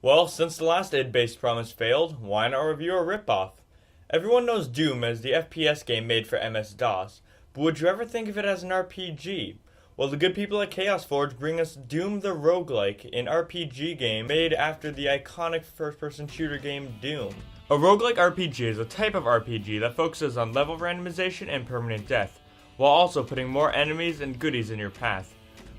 Well, since the last id-based promise failed, why not review a ripoff? Everyone knows Doom as the FPS game made for MS-DOS, but would you ever think of it as an RPG? Well, the good people at Chaos Forge bring us Doom the Rougelike, an RPG game made after the iconic first-person shooter game Doom. A roguelike RPG is a type of RPG that focuses on level randomization and permanent death, while also putting more enemies and goodies in your path.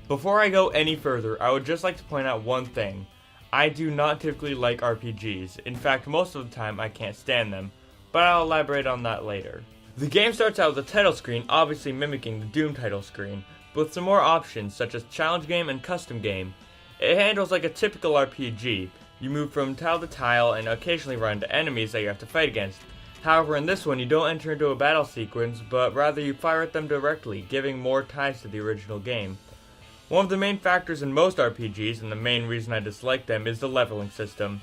Before I go any further, I would just like to point out one thing. I do not typically like RPGs. In fact, most of the time I can't stand them, but I'll elaborate on that later. The game starts out with a title screen obviously mimicking the Doom title screen, but with some more options such as challenge game and custom game. It handles like a typical RPG. You move from tile to tile and occasionally run into enemies that you have to fight against. However, in this one you don't enter into a battle sequence, but rather you fire at them directly, giving more ties to the original game. One of the main factors in most RPGs, and the main reason I dislike them, is the leveling system.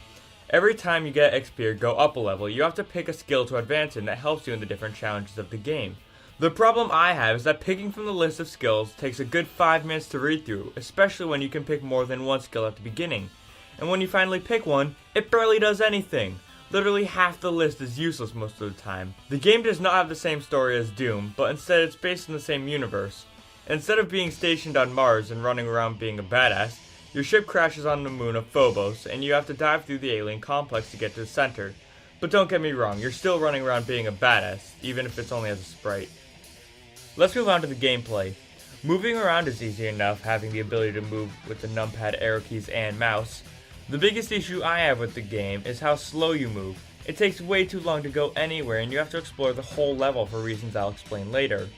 Every time you get XP or go up a level, you have to pick a skill to advance in that helps you in the different challenges of the game. The problem I have is that picking from the list of skills takes a good 5 minutes to read through, especially when you can pick more than one skill at the beginning. And when you finally pick one, it barely does anything. Literally half the list is useless most of the time. The game does not have the same story as Doom, but instead it's based in the same universe. Instead of being stationed on Mars and running around being a badass, your ship crashes on the moon of Phobos, and you have to dive through the alien complex to get to the center. But don't get me wrong, you're still running around being a badass, even if it's only as a sprite. Let's move on to the gameplay. Moving around is easy enough, having the ability to move with the numpad, arrow keys, and mouse. The biggest issue I have with the game is how slow you move. It takes way too long to go anywhere, and you have to explore the whole level for reasons I'll explain later.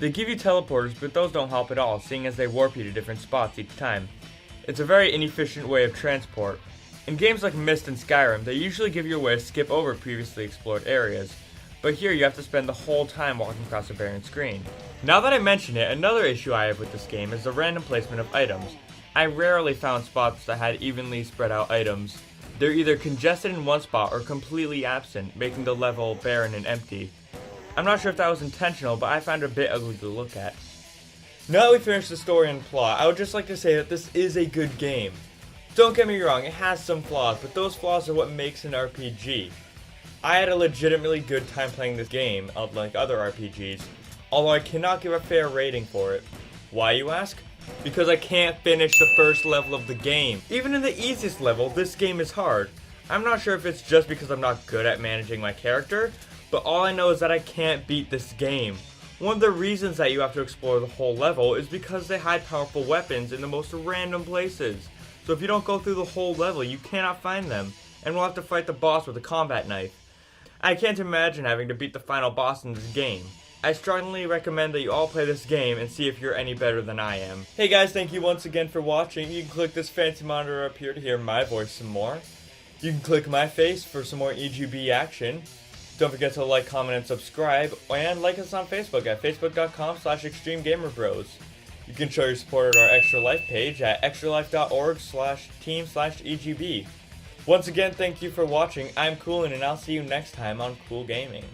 They give you teleporters, but those don't help at all, seeing as they warp you to different spots each time. It's a very inefficient way of transport. In games like Myst and Skyrim, they usually give you a way to skip over previously explored areas, but here you have to spend the whole time walking across a barren screen. Now that I mention it, another issue I have with this game is the random placement of items. I rarely found spots that had evenly spread out items. They're either congested in one spot or completely absent, making the level barren and empty. I'm not sure if that was intentional, but I found it a bit ugly to look at. Now that we finished the story and plot, I would just like to say that this is a good game. Don't get me wrong, it has some flaws, but those flaws are what makes an RPG. I had a legitimately good time playing this game, unlike other RPGs, although I cannot give a fair rating for it. Why, you ask? Because I can't finish the first level of the game. Even in the easiest level, this game is hard. I'm not sure if it's just because I'm not good at managing my character, but all I know is that I can't beat this game. One of the reasons that you have to explore the whole level is because they hide powerful weapons in the most random places. So if you don't go through the whole level, you cannot find them, and we'll have to fight the boss with a combat knife. I can't imagine having to beat the final boss in this game. I strongly recommend that you all play this game and see if you're any better than I am. Hey guys, thank you once again for watching. You can click this fancy monitor up here to hear my voice some more. You can click my face for some more EGB action. Don't forget to like, comment, and subscribe, and like us on Facebook at facebook.com/extremegamerbros. You can show your support at our Extra Life page at extralife.org/team/EGB. Once again, thank you for watching. I'm Coolin, and I'll see you next time on Cool Gaming.